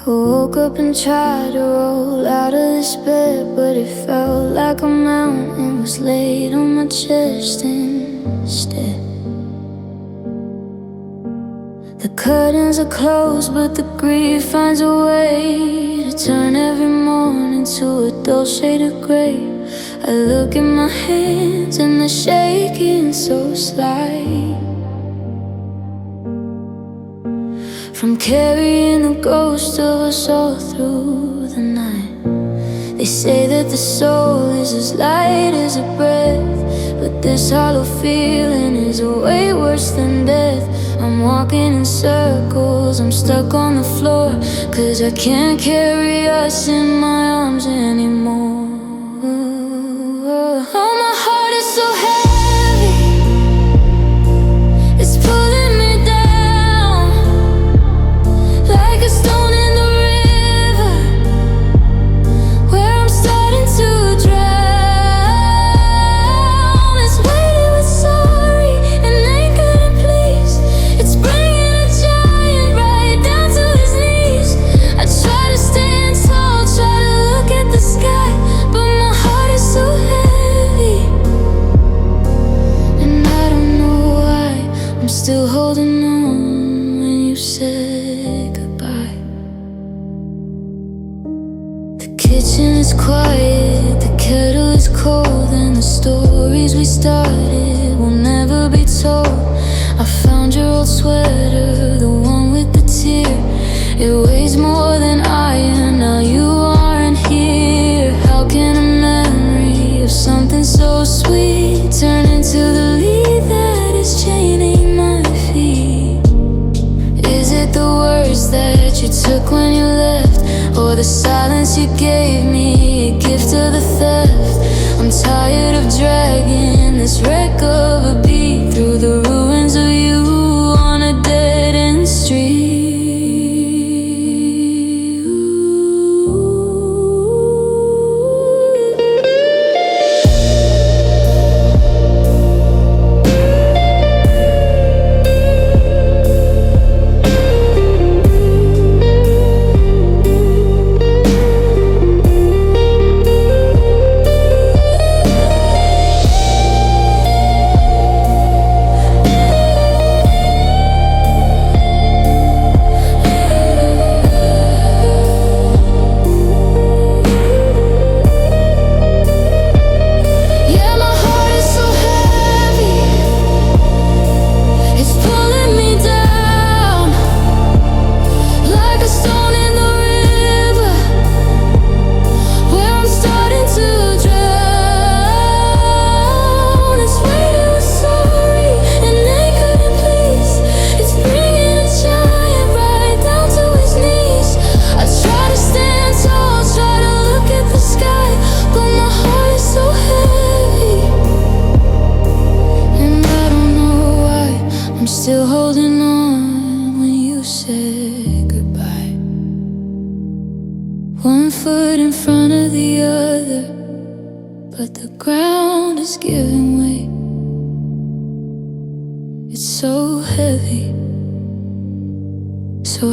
I woke up and tried to roll out of this bed, but it felt like a mountain was laid on my chest instead. The curtains are closed, but the grief finds a way to turn every morning to a dull shade of grey. I look at my hands and they're shaking so slight from carrying the ghost of us all through the night. They say that the soul is as light as a breath, but this hollow feeling is way worse than death. I'm walking in circles, I'm stuck on the floor, 'cause I can't carry us in my arms anymore. Oh, my heart is so heavy, it's pulling me down like a stone in the river, where I'm starting to drown. It's weighted with sorry and anger and please. It's bringing a giant right down to his knees. I try to stand tall, try to look at the sky, but my heart is so heavy, and I don't know why I'm still holding on when you said goodbye. The kitchen is quiet, the kettle is cold, and the stories we started will never be told. I found your old sweater, the one with the tear. It weighs more than iron, now you aren't here. How can a memory of something so sweet turn into the lead that is chaining my feet? Is it the words that you took when you left, or the silence you gave me, a gift of the theft? I'm tired of dragging this wreck of a beat through the ruins of you on a dead-end street. Still holding on when you said goodbye. One foot in front of the other, but the ground is giving way. It's so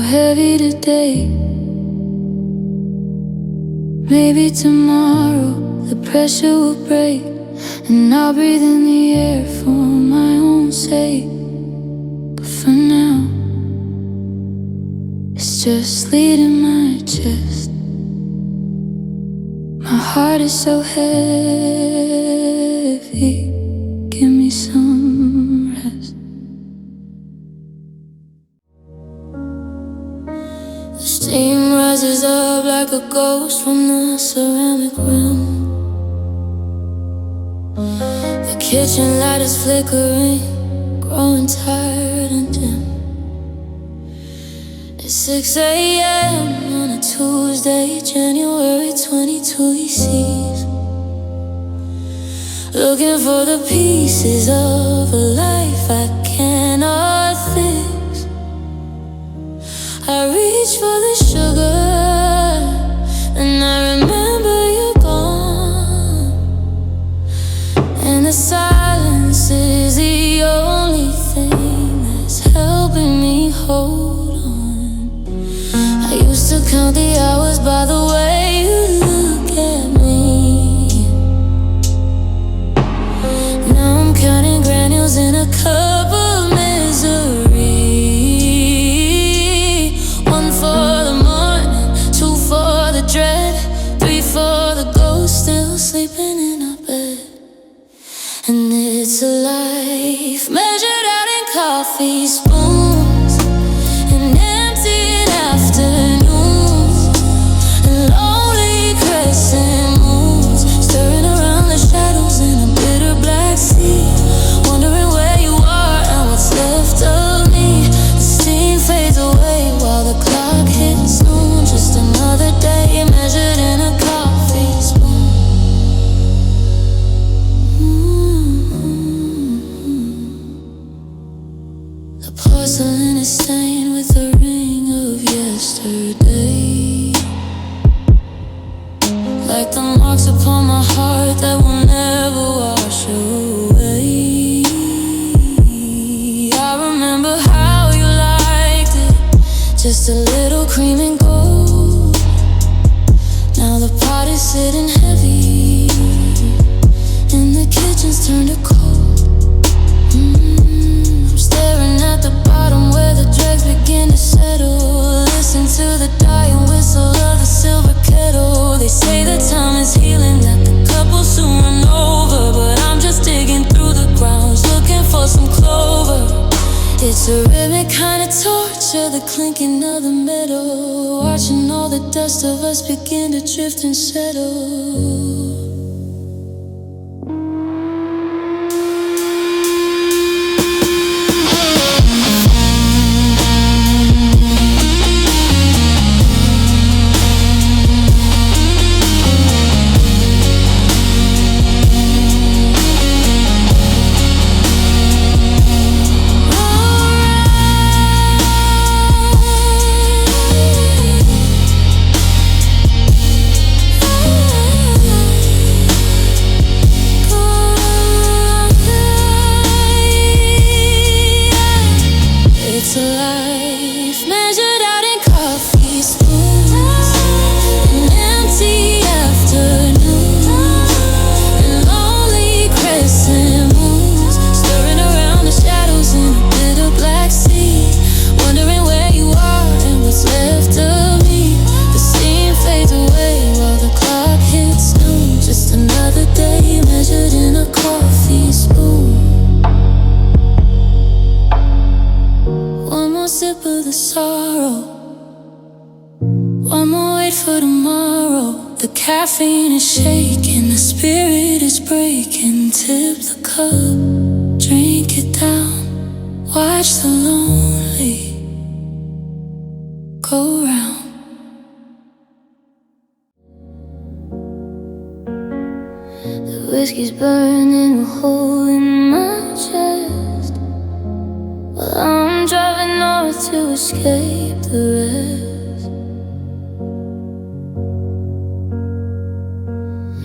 heavy today. Maybe tomorrow the pressure will break, and I'll breathe in the air for my own sake. For now, it's just lead in my chest. My heart is so heavy, give me some rest. The steam rises up like a ghost from the ceramic room. The kitchen light is flickering, growing tired and dim. It's 6 a.m. on a Tuesday, January 22, he sees, looking for the pieces of a life I cannot fix. I reach for the sugar, and I remember you're gone, and the silence is the only thing that's helping me hold on. I used to come the hours by the way you look at me. Now I'm counting granules in a cup of misery. One for the morning, two for the dread, three for the ghost still sleeping in our bed. And it's a life measured out in coffee spoons and emptied afternoons and lonely crescent moons, stirring around the shadows in a bitter black sea, wondering where you are and what's left of me. The steam fades away while the clock hits noon. Just another day measured in a coffee spoon. The porcelain is stained with the ring of yesterday, like the marks upon my heart that will never wash away. I remember how you liked it, just a little cream and gold. Now the pot is sitting heavy and the kitchen's turned to cold. I'm staring at the bottom where the dregs begin to settle. Listen to the dying whistle of the silver kettle. They say that time is healing, that the cup will soon run over, but I'm just digging through the grounds looking for some clover. It's a rhythmic kind of torture, the clinking of the metal, watching all the dust of us begin to drift and settle. Sip of the sorrow, one more wait for tomorrow. The caffeine is shaking, the spirit is breaking. Tip the cup, drink it down, watch the lonely go round. The whiskey's burning a hole in my chest while I'm driving north to escape the rest.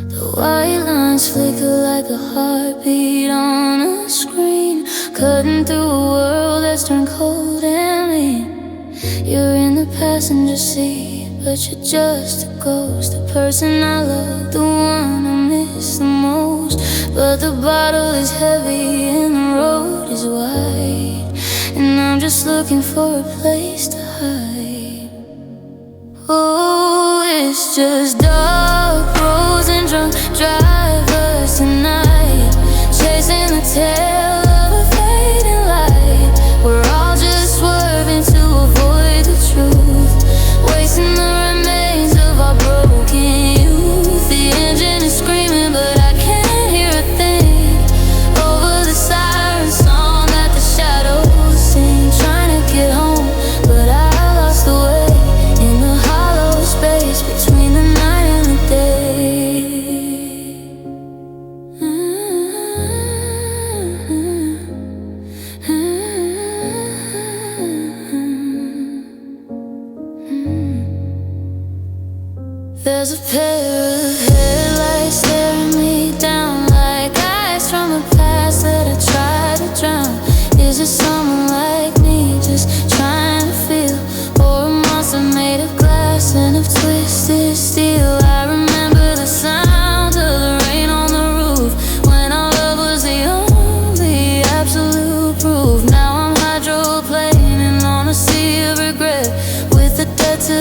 The white lines flicker like a heartbeat on a screen, cutting through a world that's turned cold and mean. You're in the passenger seat, but you're just a ghost, the person I love, the one I miss the most. But the bottle is heavy and the road is wide, and I'm just looking for a place to hide. Oh, it's just dark roads and drunk drivers tonight, chasing the tail of a fading light. We're all just swerving to avoid the truth, wasting the remains of our broken youth. The engine is screaming, but I can't hear a thing over the siren song that the shadows sing. Trying to get home, but I lost the way in the hollow space between the night and the day. There's a pair of headlights staring me down like eyes from a past that I tried to drown. Is it someone like me just trying to feel, or a monster made of glass and of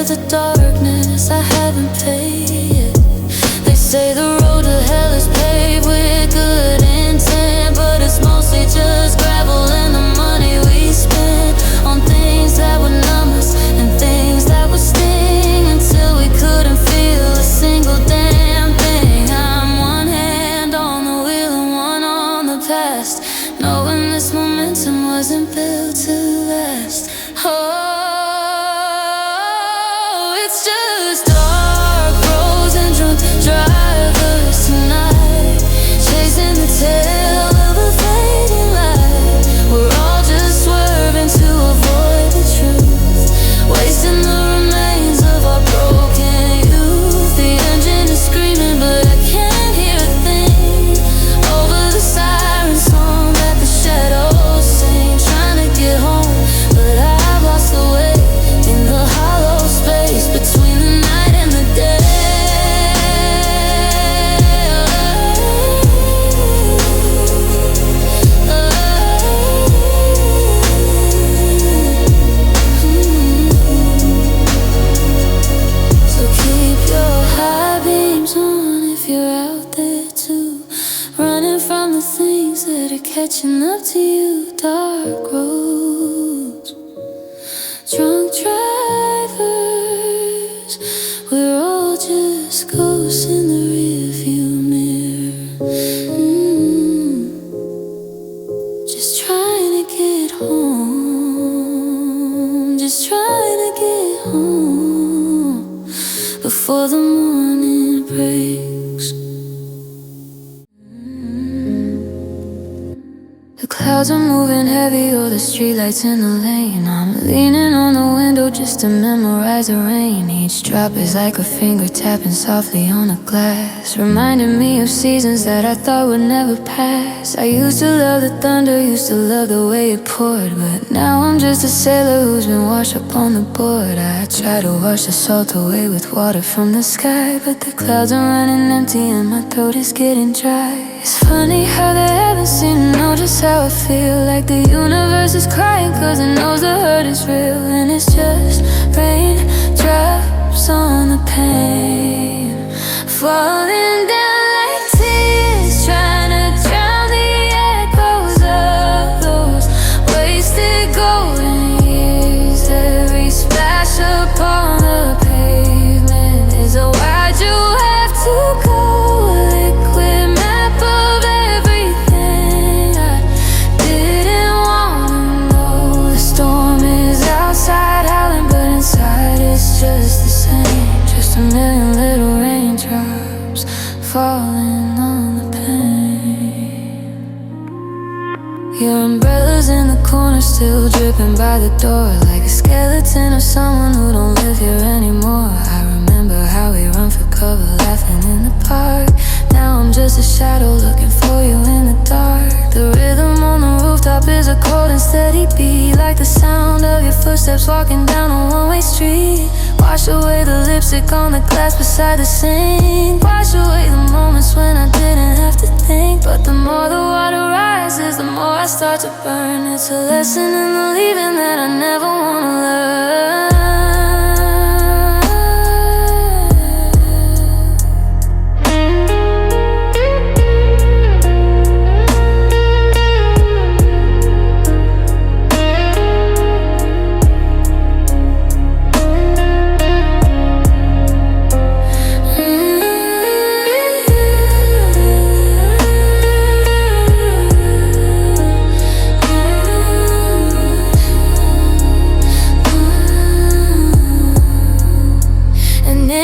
with the darkness I haven't paid yet. They say the road to hell is paved with good intent, but it's mostly just gravel and the money we spend on things that would numb us and things that would sting until we couldn't feel a single damn thing. I'm one hand on the wheel and one on the past, knowing this momentum wasn't built to last. Oh, it's just dark roads and drunk drivers tonight, chasing the tail of a fading light. We're all just swerving to avoid the truth, wasting the remains of our broken youth. The engine is screaming, but I can't hear a thing over the siren song that the shadows sing. Trying to get home, but I've lost the way in the hollow space between the night and the day. So keep your high beams on if you're out there too, running from the things that are catching up to you. Dark roads, drunk drivers, we're all just ghosts in the rearview mirror. Just trying to get home, just trying to get home before the morning breaks. The clouds are moving heavy, or the streetlights in the lane. I'm leaning on the window just to memorize the rain. Each drop is like a finger tapping softly on the glass, reminding me of seasons that I thought would never pass. I used to love the thunder, used to love the way it poured, but now I'm just a sailor who's been washed up on the board. I try to wash the salt away with water from the sky, but the clouds are running empty and my throat is getting dry. It's funny how the heavens seem to know just how I feel, like the universe is crying cause it knows the hurt is real. And it's just raindrops on the pane, falling down like tears, trying to drown the echoes of those wasted golden years. Every splash upon the pavement is a why'd you have to go. Liquid map of everything I didn't wanna know. The storm is outside howling, but inside it's just the same. Just a million little raindrops falling on the pane. Your umbrella's in the corner, still dripping by the door, like a skeleton of someone who don't live here anymore. I remember how we run for cover, laughing in the park. Now I'm just a shadow looking for you in the dark. The rhythm on the rooftop is a cold and steady beat, like the sound of your footsteps walking down a one-way street. Wash away the lipstick on the glass beside the sink. Wash away the moments when I didn't have to think. But the more the water rises, the more I start to burn. It's a lesson in the leaving that I never wanna learn.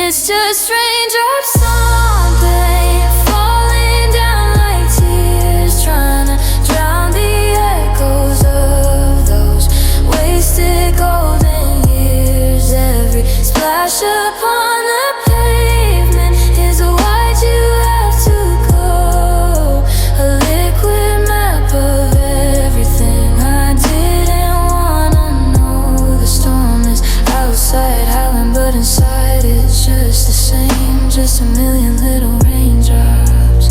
It's just raindrops on pain, falling down like tears, trying to drown the echoes of those wasted golden years. Every splash upon the pavement is a why'd you have to go. A liquid map of everything I didn't wanna know. The storm is outside howling, but inside it's just the same. Just a million little raindrops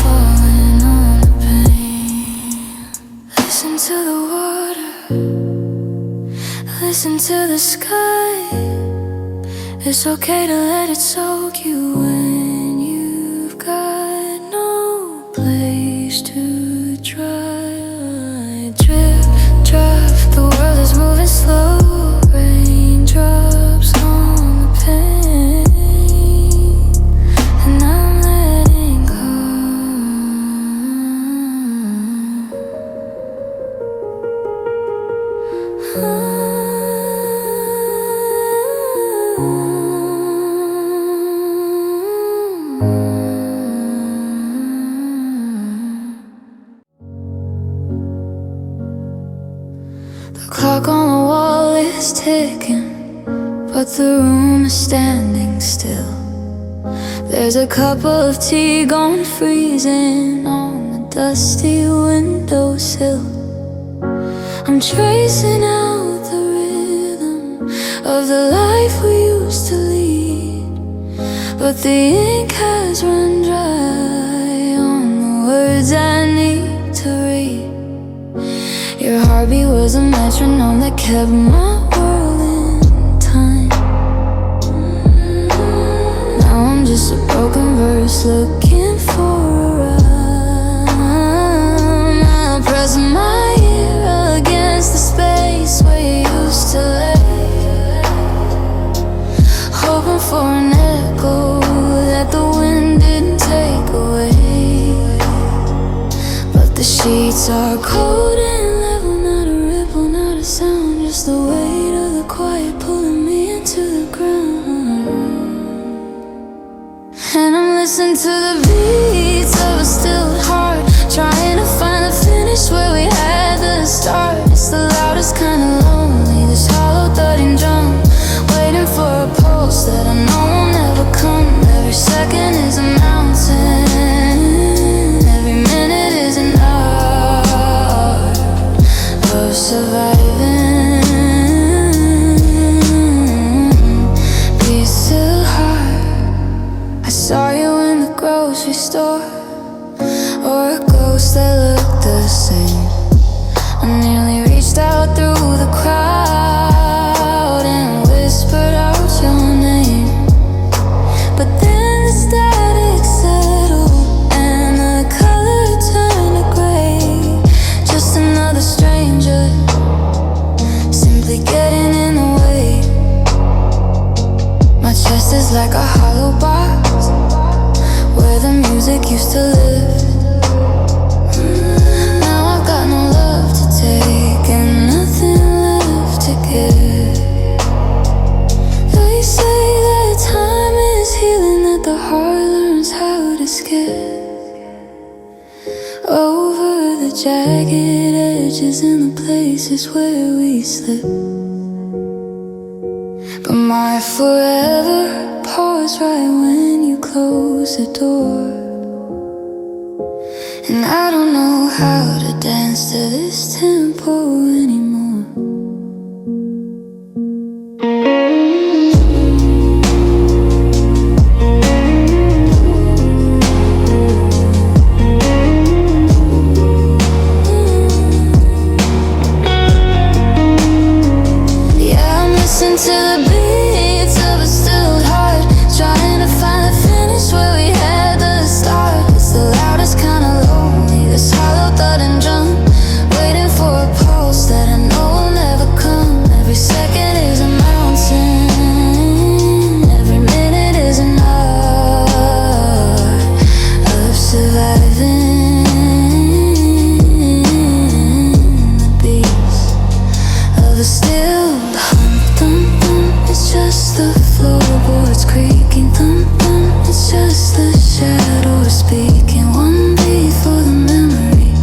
falling on the pane. Listen to the water, listen to the sky. It's okay to let it soak you when you've got no place to dry. Drip, drop, the world is moving slow. Raindrops on the pane, and I'm letting go. The clock on the wall is ticking, but the room is standing still. There's a cup of tea gone freezing on the dusty windowsill. I'm tracing out the rhythm of the life we used to lead, but the ink has run dry on the words I need to read. Your heartbeat was a metronome that kept my world in time. Now I'm just a broken verse looking for a rhyme. I press my ear against the space where you used to lay, hoping for an echo that the wind didn't take away. But the sheets are cold and sound, just the weight of the quiet pulling me into the ground. And I'm listening to the beats of a still heart, trying to find the finish where we had the start. It's the loudest kind of lonely, this hollow thudding drum, waiting for a pulse that I know will never come. Every second is a mountain, every minute is an art of surviving. Saw you in the grocery store, or a ghost that looked the same. I nearly reached out through the crowd and whispered out your name, but then the static settled and the color turned to gray. Just another stranger, simply getting in the way. My chest is like a hollow box where the music used to live. Now I've got no love to take and nothing left to give. They say that time is healing, that the heart learns how to skip over the jagged edges and the places where we slip. But my forever pause right when you close the door, and I don't know how to dance to this tempo anymore. Yeah, I'm listening to the beats of a stilled heart, trying to find the finish where we had the start. It's the loudest kind of lonely, this hollow thudding drum, waiting for a pulse that I know will never come. Every second is a mountain, every minute is an art of surviving. The beats of a stilled hum, thump, thump. It's just the floorboards creaking, thump, thump. It's just the shadows speaking. One beat for the memory,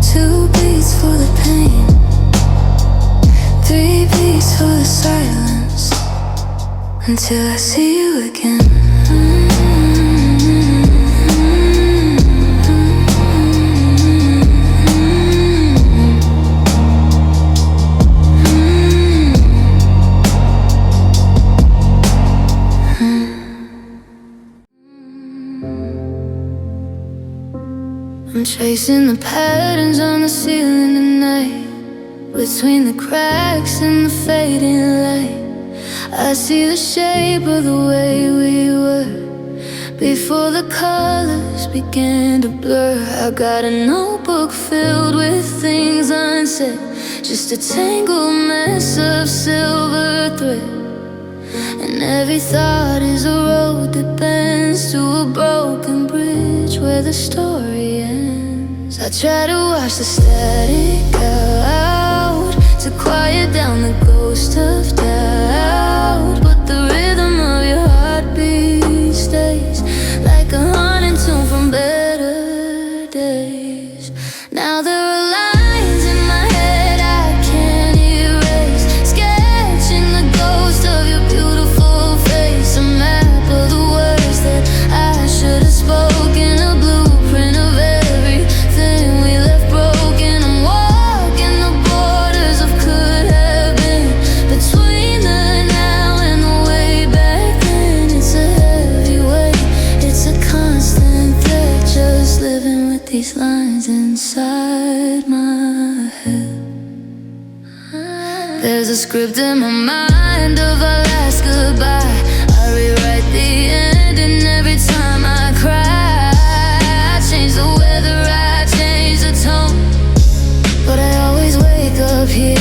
two beats for the pain, three beats for the silence, until I see you again. I'm tracing the patterns on the ceiling tonight, between the cracks and the fading light. I see the shape of the way we were before the colors began to blur. I got a notebook filled with things unsaid, just a tangled mess of silver thread. And every thought is a road that bends to a broken bridge where the story ends. I try to wash the static out, to quiet down the ghost of doubt, but the rhythm of your heartbeat stays like a haunting tune from better days. Now there are lines in my head I can't erase, sketching the ghost of your beautiful face. A map of the words that I should have spoken, a blueprint of everything we left broken. I'm walking the borders of could have been, between the now and the way back then. It's a heavy weight, it's a constant threat, just living with these lines inside my head. There's a script in my mind of our last goodbye. I rewrite the end, and every time I cry, I change the weather, I change the tone, but I always wake up here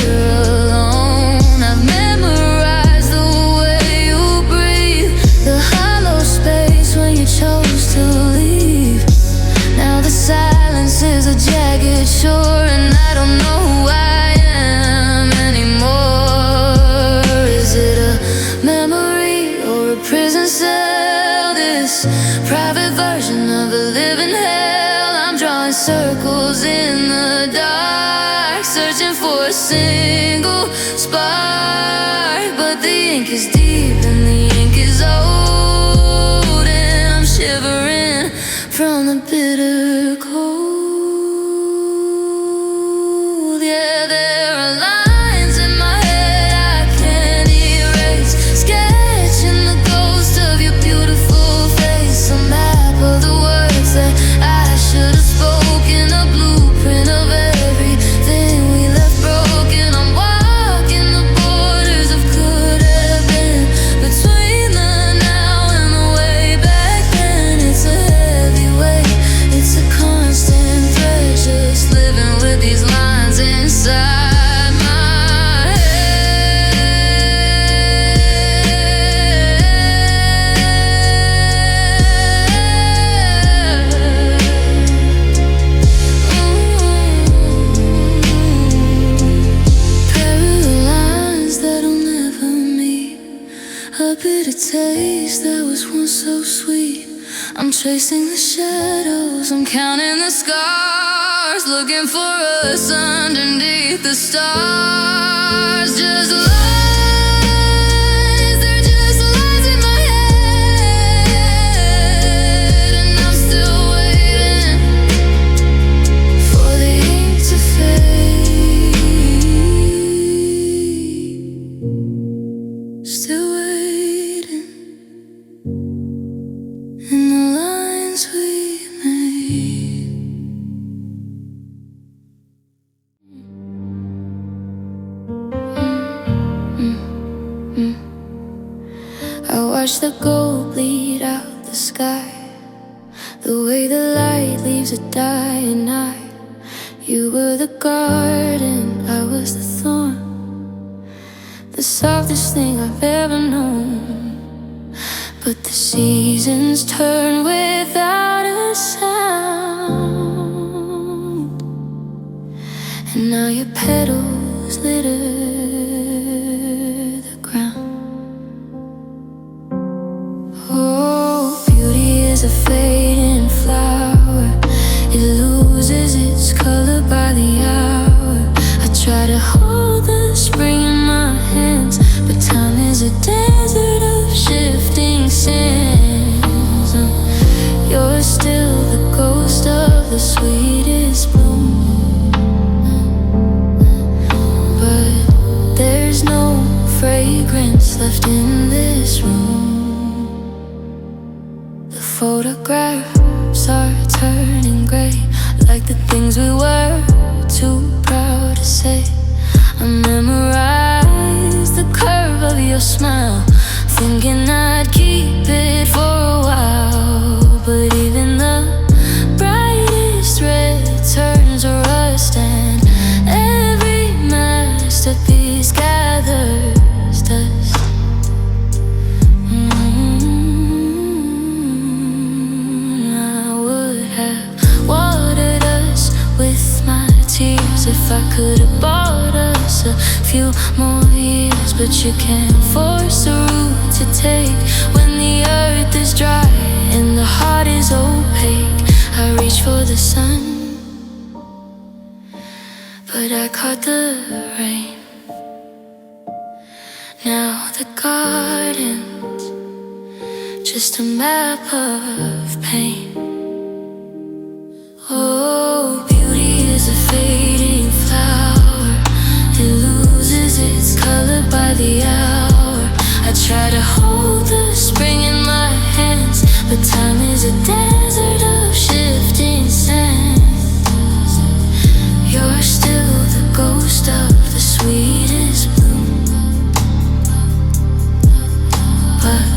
alone. I've memorized the way you breathe, the hollow space when you chose to leave. Now the silence is a jagged shore, and I don't know who I am anymore. Is it a memory or a prison cell? This private version of a living hell. I'm drawing circles in the dark, searching for a single spark, but the ink is deep and the ink is old, and I'm shivering from the bitter cold. Yeah, there are lines in my head I can't erase, sketching the ghost of your beautiful face. A map of the words that I should have spoken, a blueprint of everything we left broken. I'm walking the borders of could have been, between the now and the way back then. It's a heavy weight, it's a constant threat, just living with these lines inside my head. Parallel lines that'll never meet, a bitter taste that was once so sweet. I'm tracing the shadows, I'm counting the scars, looking for us underneath the stars. Just lies, they're just lies in my head, and I'm still waiting for the ink to fade. Still waiting in the lines we made. I watch the gold bleed out the sky, the way the light leaves a dying eye. You were the garden, I was the thorn, the softest thing I've ever known. But the seasons turn without a sound, and now your petals litter the ground. Oh, beauty is a fading flower, it loses its color by the hour. I try to hold the spring in my hands, but time is a desert of shifting sands. You're still the ghost of the sweetest bloom, but there's no fragrance left in this room. The photographs are turning gray, like the things we were too proud to say. I memorized the curve of your smile, but you can't force a route to take when the earth is dry and the heart is opaque. I reach for the sun, but I caught the rain. Now the garden's just a map of pain. Oh, beauty is a fading flower. It loses its color by the hour. I try to hold the spring in my hands, but time is a desert of shifting sands. You're still the ghost of the sweetest bloom, but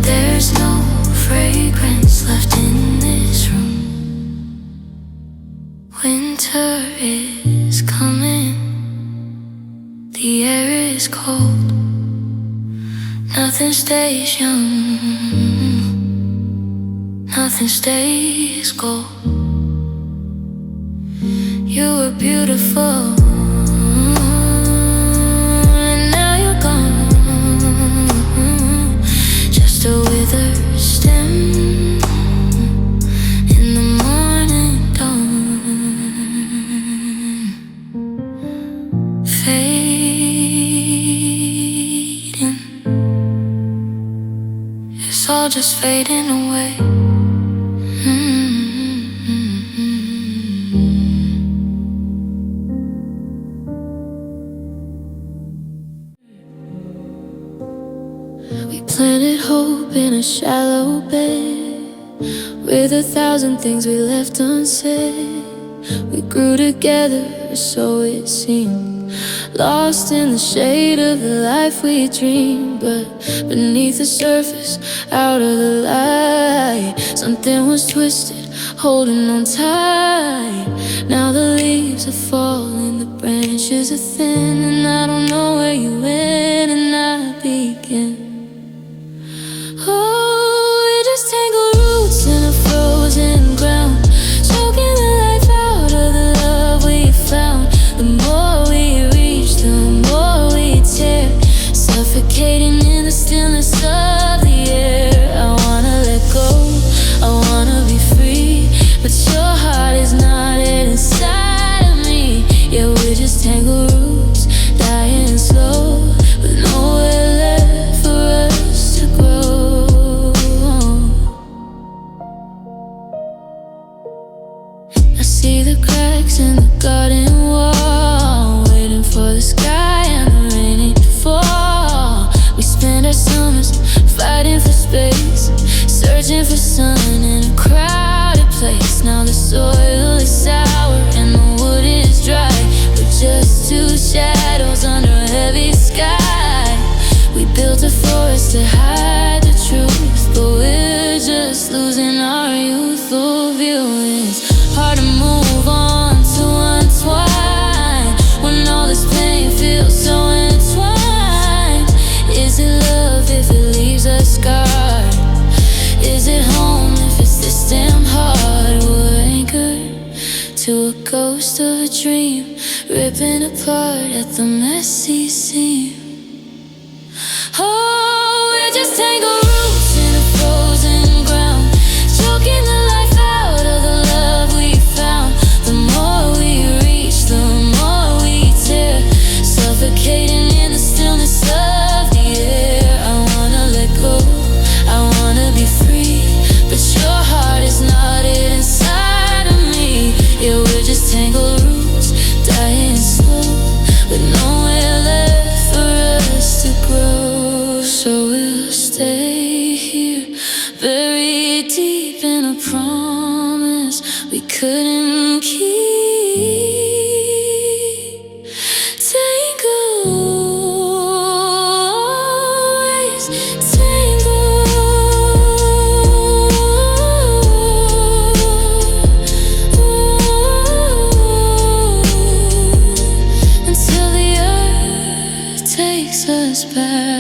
there's no fragrance left in this room. Winter is coming, the air is cold, nothing stays young, nothing stays gold. You were beautiful, and now you're gone, just a withered stem in the morning dawn. Fading, it's all just fading away. We planted hope in a shallow bed with 1,000 things we left unsaid. We grew together, so it seemed, lost in the shade of the life we dreamed. But beneath the surface, out of the light, something was twisted, holding on tight. Now the leaves are falling, the branches are thin, and I don't know where you end and I begin. Oh, we just tangled roots in a frozen ground, choking the life out of the love we found. The more we reach, the more we tear, suffocating in the stillness of the air. I wanna let go, I wanna be free, but your heart is knotted inside of me. Yeah, we're just tangled roots, dying slow, with nowhere left for us to grow. I see the cracks in the garden wall, waiting for the sky and the rain to fall. We spend our summers fighting for space, searching for sun in a crowded place. Now the soil is sour and the wood is dry. We're just two shadows under a heavy sky. We built a forest to hide the truth, but we're just losing our youthful view. It's hard to move on, to untwine, when all this pain feels so entwined. Is it love if it leaves us scarred? Is it home if it's this damn hard? We're anchored to a ghost of a dream, ripping apart at the messy seam. Oh, we're just tangled roots in a frozen ground, choking the life out of the love we found. The more we reach, the more we tear, suffocating in the stillness of the air. I wanna let go, I wanna be free, but your heart is knotted inside of me. Yeah, we're just tangled roots, dying slow, with nowhere left for us to grow. So we'll stay here, buried deep in a promise we couldn't keep. Tangled, always tangled, until the earth takes us back.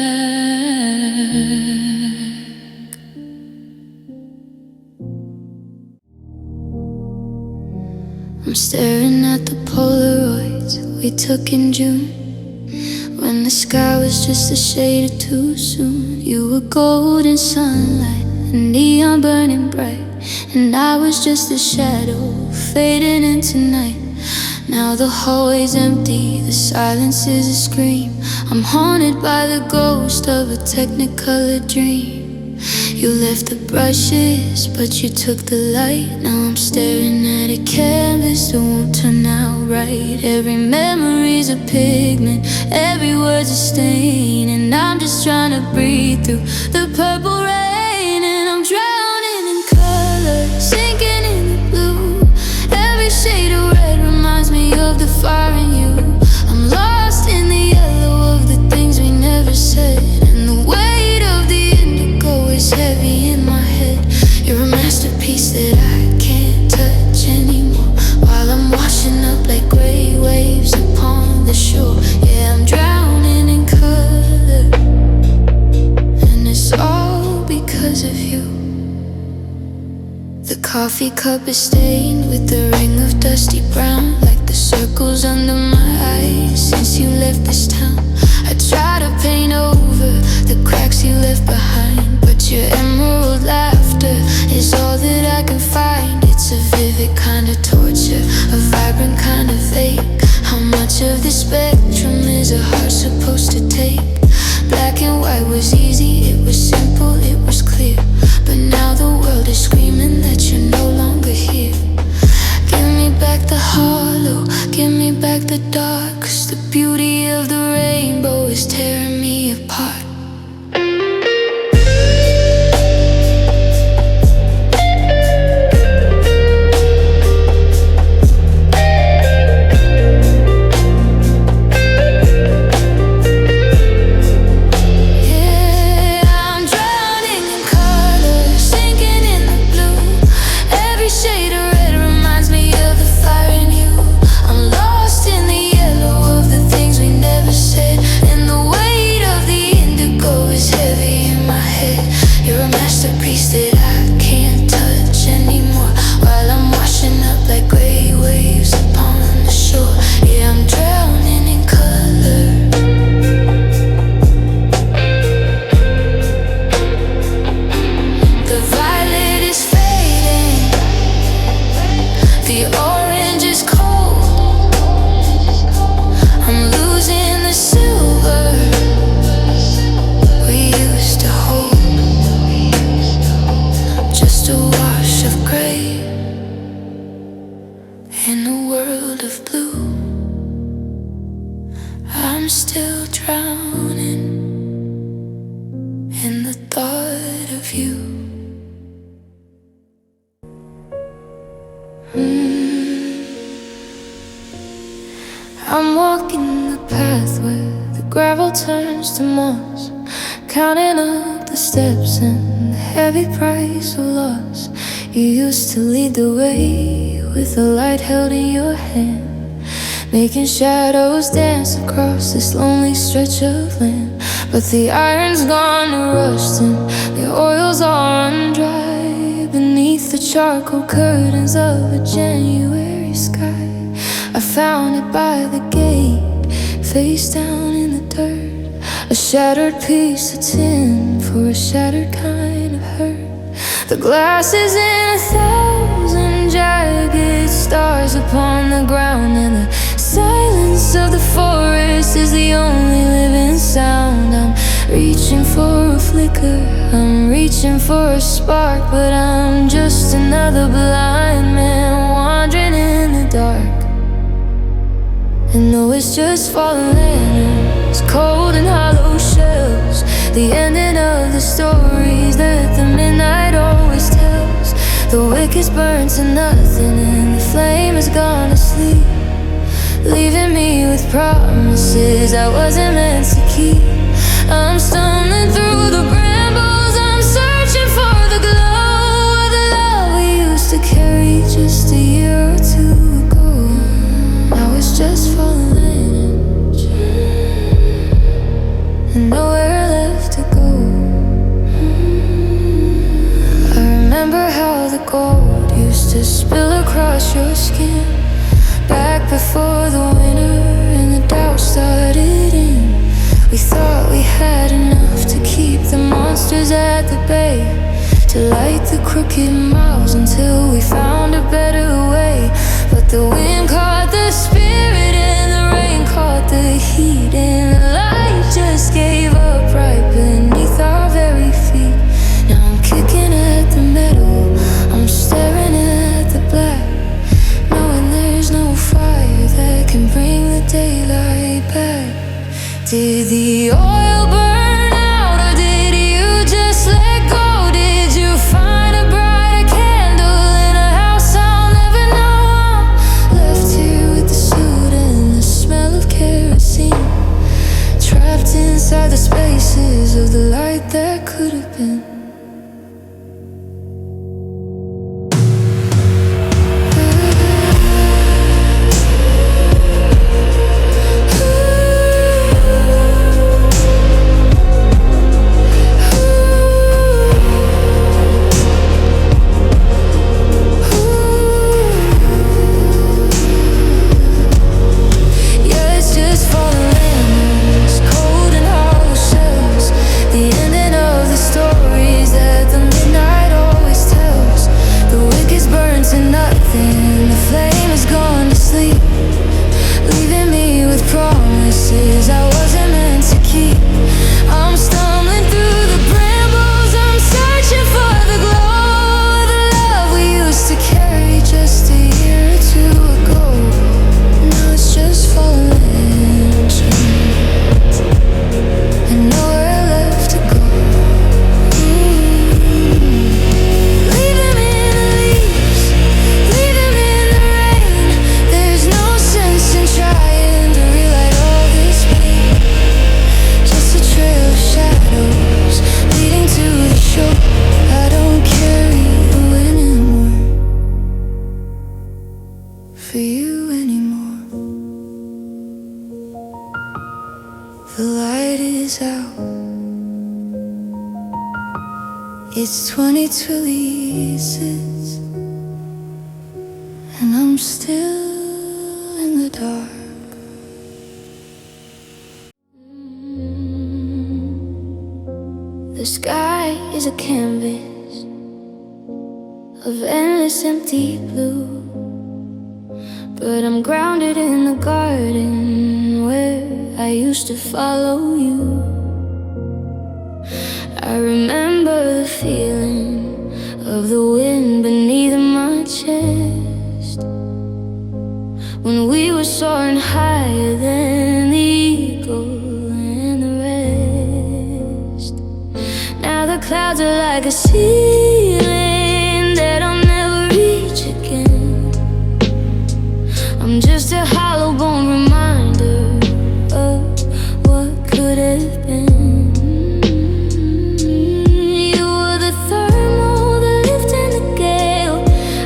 I'm staring at the Polaroids we took in June, when when the sky was just a shade or too soon. You were golden sunlight, neon burning bright, and I was just a shadow fading into night. Now the hallway's empty, the silence is a scream. I'm haunted by the ghost of a technicolor dream. You left the brushes, but you took the light. Now I'm staring at a canvas that won't turn out right. Every memory's a pigment, every word's a stain, and I'm just trying to breathe through the purple rain. And I'm drowning in color, sinking in the blue. Every shade of red reminds me of the fire in you. I'm lost in the yellow of the things we never said, and the weight of the indigo is heavy in my head. You're a masterpiece that I can't touch anymore, while I'm washing up like gray waves upon the shore. Yeah, I'm drowning in color, and it's all because of you. The coffee cup is stained with a ring of dusty brown, like the circles under my eyes since you left this town. I try to paint over the cracks you left behind, but your emerald laughter is all that I can find. It's a vivid kind of torture, a vibrant kind of ache. How much of the spectrum is a heart supposed to take? Black and white was easy, it was simple, it was clear. But now the world is screaming that you're no longer here. Give me back the hollow, give me back the dark, 'cause the beauty of the rainbow is tearing me apart. In a world of blue, I'm still drowning in the thought of you. I'm walking the path where the gravel turns to moss, counting up the steps and the heavy price of loss. You used to lead the way with the light held in your hand, making shadows dance across this lonely stretch of land. But the iron's gone to rust and the oil's all run dry beneath the charcoal curtains of a January sky. I found it by the gate, face down in the dirt, a shattered piece of tin for a shattered kind of hurt. The glass is in 1,000 jagged stars upon the ground, and the silence of the forest is the only living sound. I'm reaching for a flicker, I'm reaching for a spark, but I'm just another blind man wandering in the dark. And though it's just fallen lanterns, cold and hollow shells, the ending of the stories that the midnight always tells. The wick is burned to nothing and the flame has gone to sleep, leaving me with promises I wasn't meant to keep. I'm stumbling through the brambles, I'm searching for the glow of the love we used to carry just a year or two ago. Now it's just falling and nowhere left to go. I remember how the gold used to spill across your skin, back before the winter and the doubt started in. We thought we had enough to keep the monsters at the bay, to light the crooked miles until we found a better way. But the wind caught the spirit and the rain caught the heat, and the light just gave up right beneath our very feet. Now I'm kicking at the metal, I'm staring at the black, knowing there's no fire that can bring the daylight back. Did the oil burn out, or did you just let go? Did you find a brighter candle in a house I'll never know? I'm left here with the suit and the smell of kerosene, trapped inside the spaces of the light that could have been. For you anymore. The light is out. It's 2026, and I'm still in the dark. The sky is a canvas of endless empty blue, but I'm grounded in the garden where I used to follow you. I remember the feeling of the wind beneath my chest when we were soaring higher than the eagle and the rest. Now the clouds are like a ceiling that I'll never reach again. I'm just a hollow bone reminder of what could have been. You were the thermal that lifted the gale.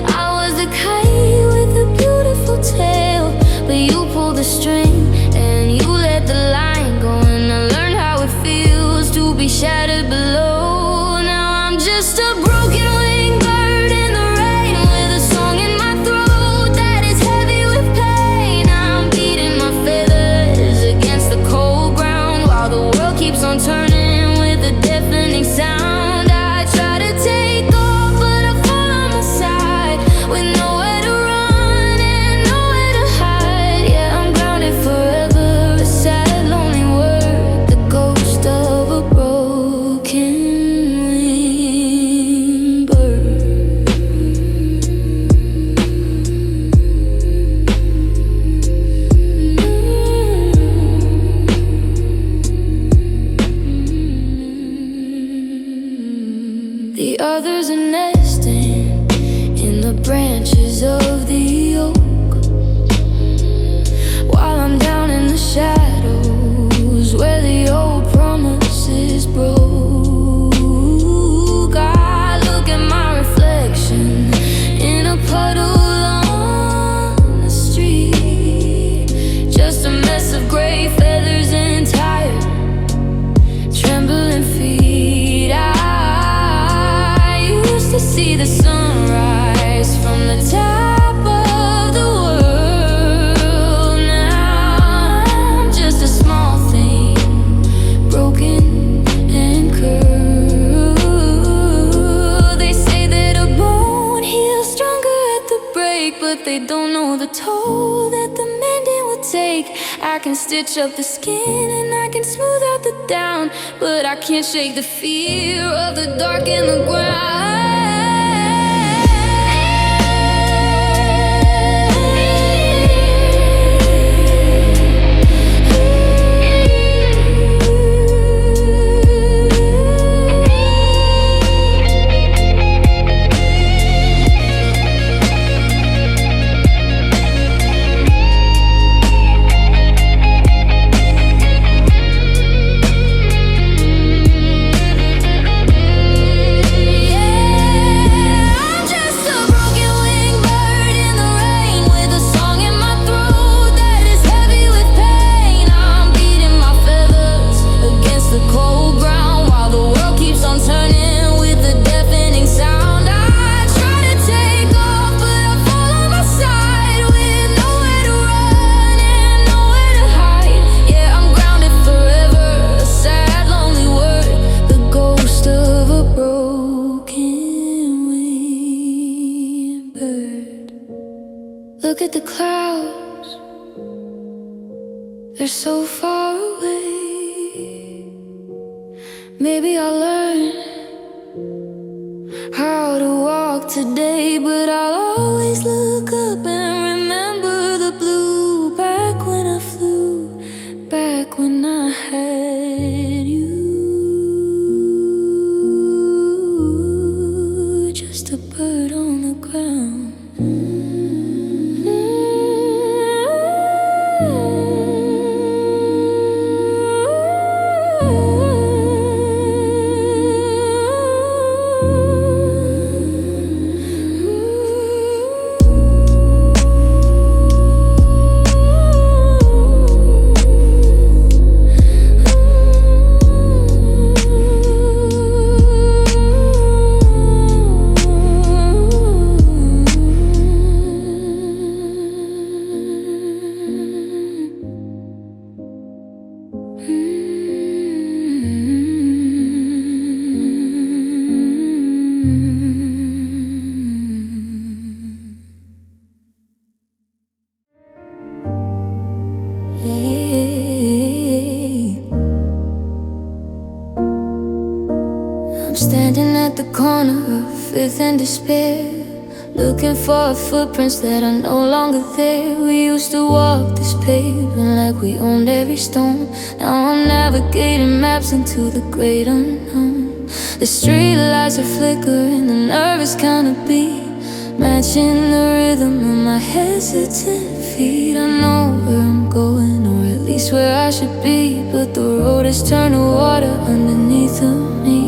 I was the kite with a beautiful tail, but you pulled the string and you let the line go, and I learned how it feels to be shattered below. Now I'm just a broken winged bird in the rain with a song in my throat that is heavy with pain. I'm beating my feathers against the cold ground while the world keeps on turning with a deafening sound. I try to take off, but I fall on my side with nowhere to run and nowhere to hide. Yeah, I'm grounded forever, a sad, lonely word, the ghost of a broken winged bird. The others are nesting in the branches of the oak, while I'm down in the shadows where the old promises broke. I look at my reflection in a puddle on the street, just a mess of gray feathers and tired, trembling feet. I used to see the sunrise from the top of can stitch up the skin and I can smooth out the down, but I can't shake the fear of the dark and the ground. Look at the clouds, they're so far away. Maybe I'll learn how to walk today, but I'll always look up and remember the blue. Back when I flew, back when I had you, just a bird on the ground. I'm standing at the corner of 5th and Despair, looking for footprints that are no longer there. We used to walk this pavement like we owned every stone. Now I'm navigating maps into the great unknown. The street lights are flickering, the nervous kind of beat, matching the rhythm of my hesitant feet. I know where I'm going, or at least where I should be, but the road has turned to water underneath of me.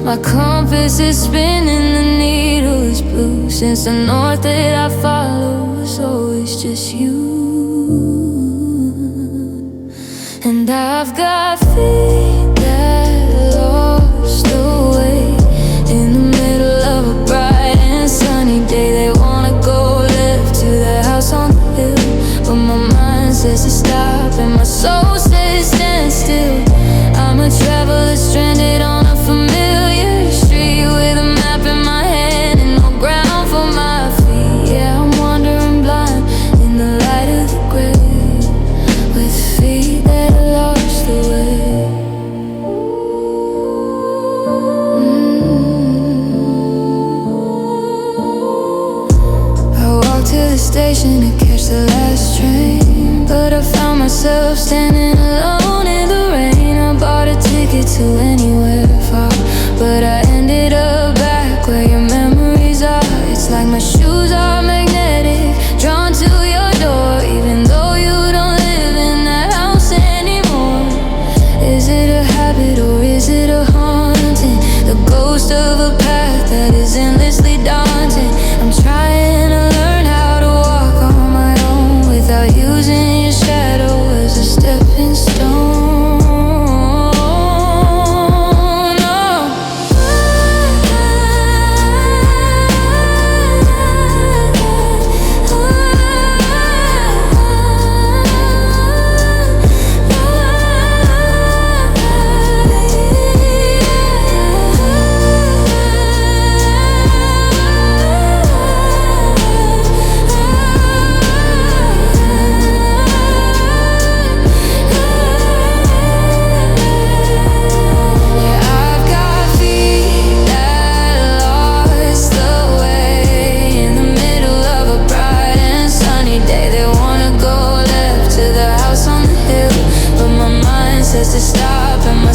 My compass is spinning, the needle is blue, since the north that I follow was always just you. And I've got feet that lost the way in the middle of a bright and sunny day. They wanna go left to the house on the hill, but my mind says to stop and my soul says stand still. I'm a traveler stranded on a familiar street, with a map in my hand and no ground for my feet. Yeah, I'm wandering blind in the light of the grave, with feet that are lost the way. I walked to the station to catch the last train, but I found myself standing alone in the rain. I bought a ticket to anywhere far, but I ended up back where your memories are. It's like my shoes are magnetic, drawn to your door, even though you don't live in that house anymore. Is it a habit or is it a haunting? The ghost of a path that is endlessly daunting. I'm trying to learn how to walk on my own without using your shadow as a stepping stone.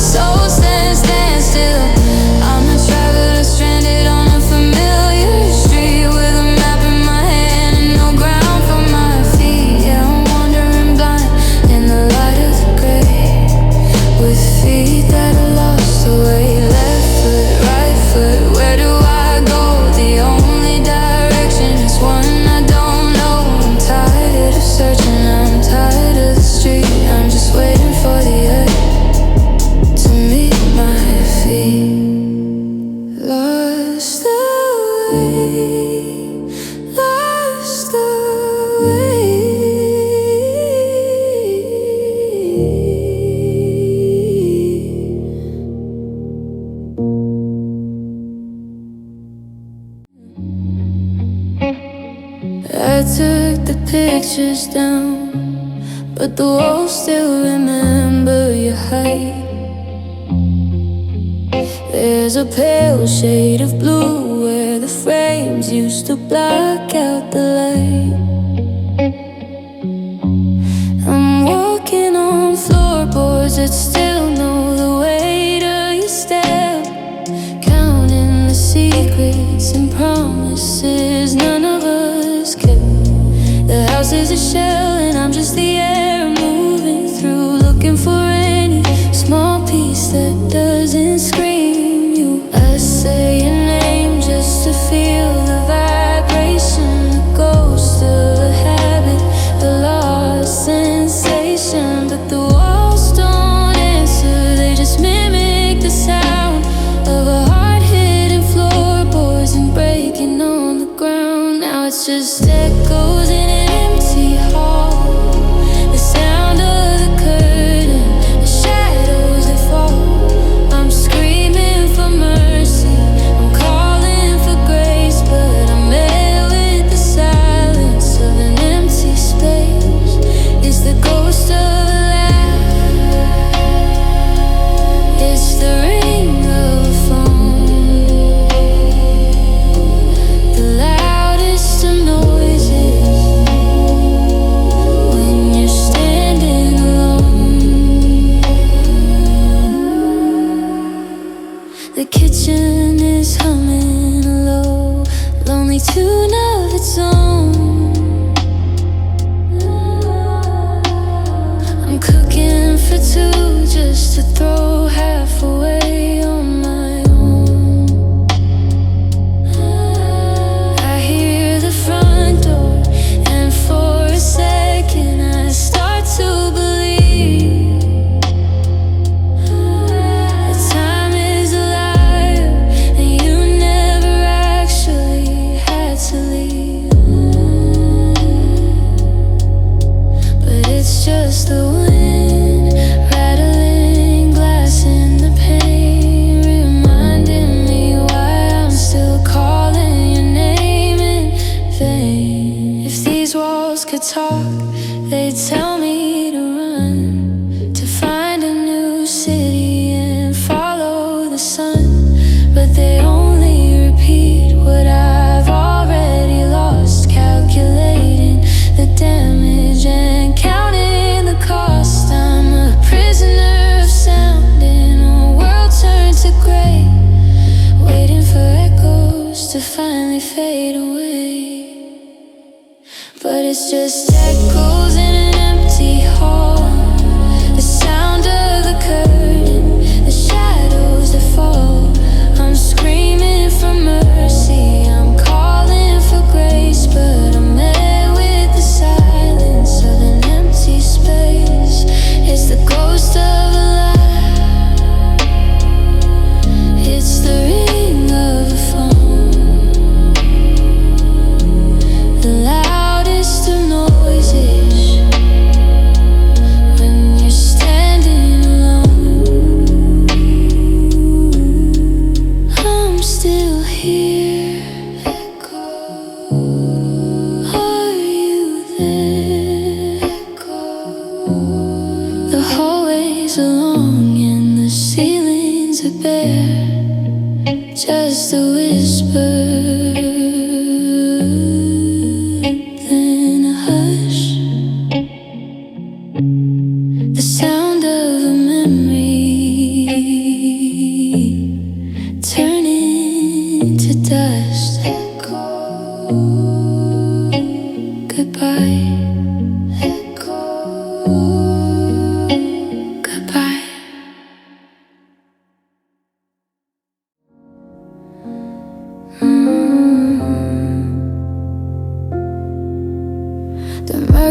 soul stand still. I'm a traveler stranded on a familiar street, with a map in my hand and no ground for my feet. Yeah, I'm wandering blind in the light of the gray, with feet that are lost away. Left foot, right foot, where do I go? The only direction is one I don't know. I'm tired of searching, I'm tired of the street. I'm just waiting for the earth to meet my feet. Lost away, lost away. I took the pictures down, but the walls still remember your height. There's a pale shade of blue where the frames used to block out the light. I'm walking on floorboards that still know the weight of your step, counting the secrets and promises none of us kept. The house is a shell and I'm just the air moving through, looking for any small piece that doesn't scream you. I say your name just to feel the vibration, the ghost of a habit, the lost sensation. But the walls don't answer, they just mimic the sound of a heart hitting floorboards and breaking on the ground. Now it's just echoes in an empty hall, the sound of the curtain, the shadows that fall. I'm screaming for mercy, I'm calling for grace, but I'm met with the silence of an empty space. It's the ghost of a laugh, it's the ring of a phone, the loudest of noises when you're standing alone. The kitchen is humming a low, lonely tune of its own. I'm cooking for two just to throw half away on my own. I hear the front door, and for a second I start to believe that time is a liar and you never actually had to leave. But it's just the wind rattling glass in the pane, reminding me why I'm still calling your name in vain. If these walls could talk, they'd tell me to run, to find a new city and follow the sun. But they only repeat what I've already lost, calculating the damage and counting the cost. I'm a prisoner of sound in a world turned to gray, waiting for echoes to finally fade away. But it's just echoes in an empty hall, the sound of the curtain, the shadows that fall. I'm screaming for mercy, I'm calling for grace, but I'm met with the silence of an empty space. It's the ghost of a laugh, it's the ring of a phone, the loudest of noises when you're standing alone. I'm still here, echo, are you there? Echo. The hallways are long and the ceilings are bare, just a whisper, then a hush. The sound of a memory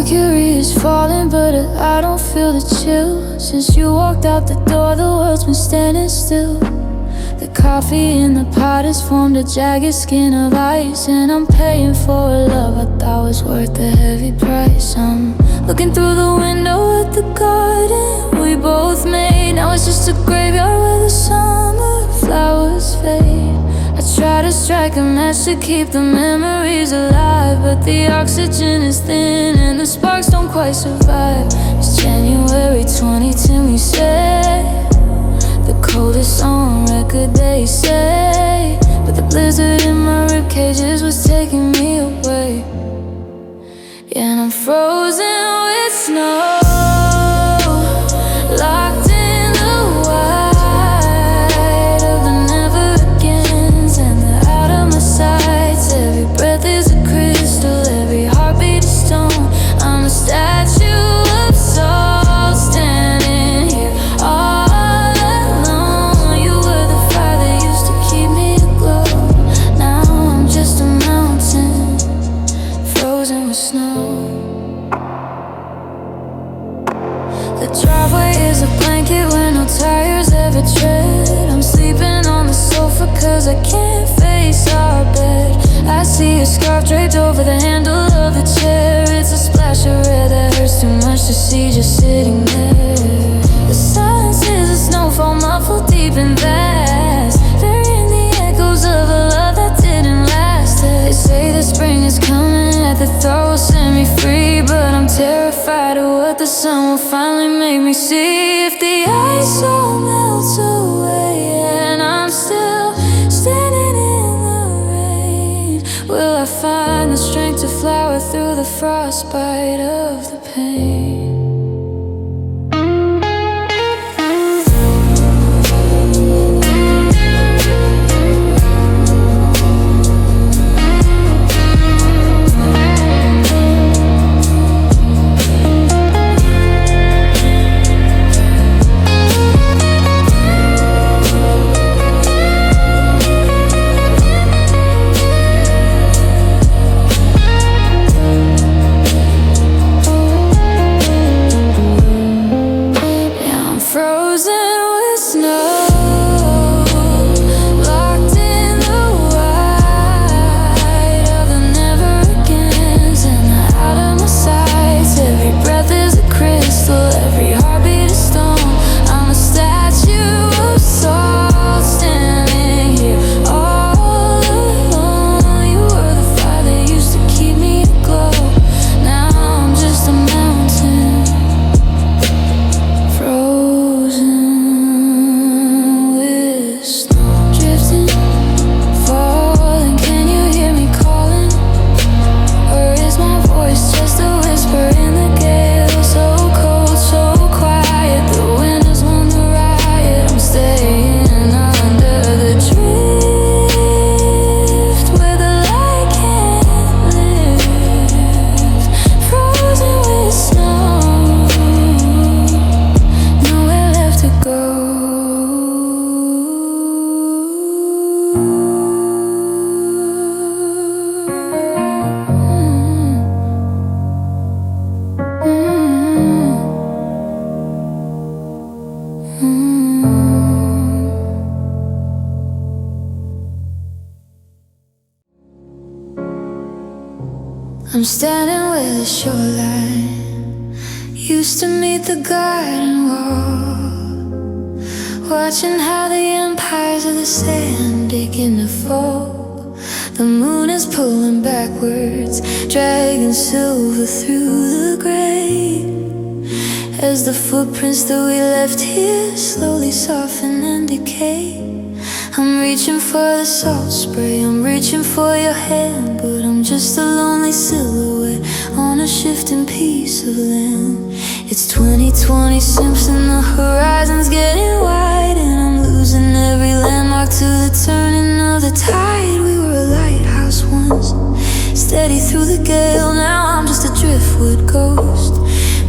Mercury is falling, but I don't feel the chill. Since you walked out the door, the world's been standing still. The coffee in the pot has formed a jagged skin of ice, and I'm paying for a love I thought was worth a heavy price. I'm looking through the window at the garden we both made. Now it's just a graveyard where the summer flowers fade. I try to strike a match to keep the memories alive, but the oxygen is thin and the sparks don't quite survive. It's January 2010, we said, the coldest on record, they say, but the blizzard in my ribcages was taking me away. Yeah, and I'm frozen with snow, locked in the white of the never agains and the out of my sights. Every breath is a crystal, every heartbeat a stone. I'm a statue of salt standing here all alone. You were the fire that used to keep me aglow. Now I'm just a mountain frozen with snow. The driveway is a blanket where no tires ever tread. I'm sleeping on the sofa cause I can't face our bed. I see a scarf draped over the handle of the chair. It's a splash of red that hurts too much to see just sitting there. The silence is a snowfall muffled deep and vast, burying the echoes of a love that didn't last. They say the spring is coming, that the thaw will set me free, but I'm terrified of what the sun will finally make me see. If the ice all melts away and I'm still standing in the rain, will I find the strength to flower through the frostbite of the pain? I'm standing where the shoreline used to meet the garden wall, watching how the empires of the sand begin to fall. The moon is pulling backwards, dragging silver through the gray, as the footprints that we left here slowly soften and decay. I'm reaching for the salt spray, I'm reaching for your hand, but I'm just a lonely silhouette on a shifting piece of land. It's 2020 Simpson, the horizon's getting wide, and I'm losing every landmark to the turning of the tide. We were a lighthouse once, steady through the gale. Now I'm just a driftwood ghost,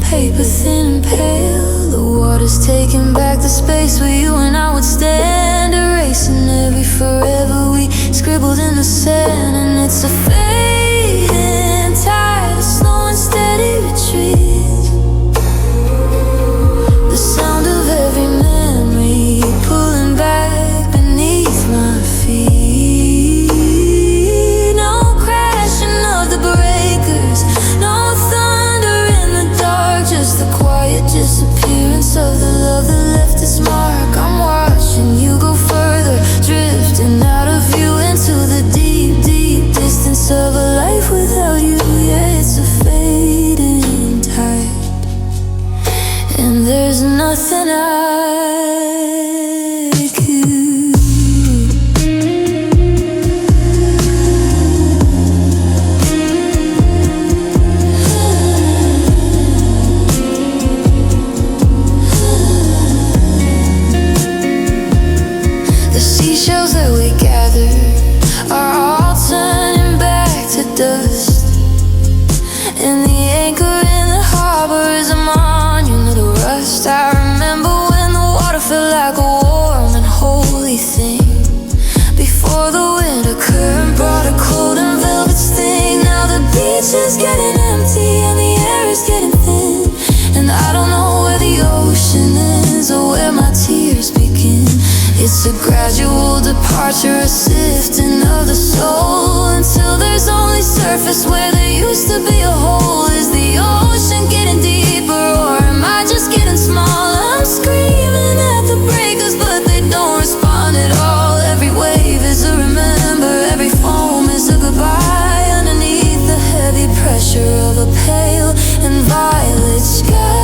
paper thin and pale. The water's taking back the space where you and I would stand, erasing every forever we scribbled in the sand. And it's a fading tide, a slow and steady retreat. The seashells that we gather are all turning back to dust, and the anchor in the harbor is a monument of rust. I remember when the water felt like a warm and holy thing, before the winter current brought a cold and velvet sting. Now the beach is getting empty and the air is getting thin, and I don't know where the ocean ends or where my tears begin. It's a gradual departure, a sifting of the soul, until there's only surface where there used to be a hole. Is the ocean getting deeper, or am I just getting smaller? I'm screaming at the breakers, but they don't respond at all. Every wave is a remember, every foam is a goodbye, underneath the heavy pressure of a pale and violet sky.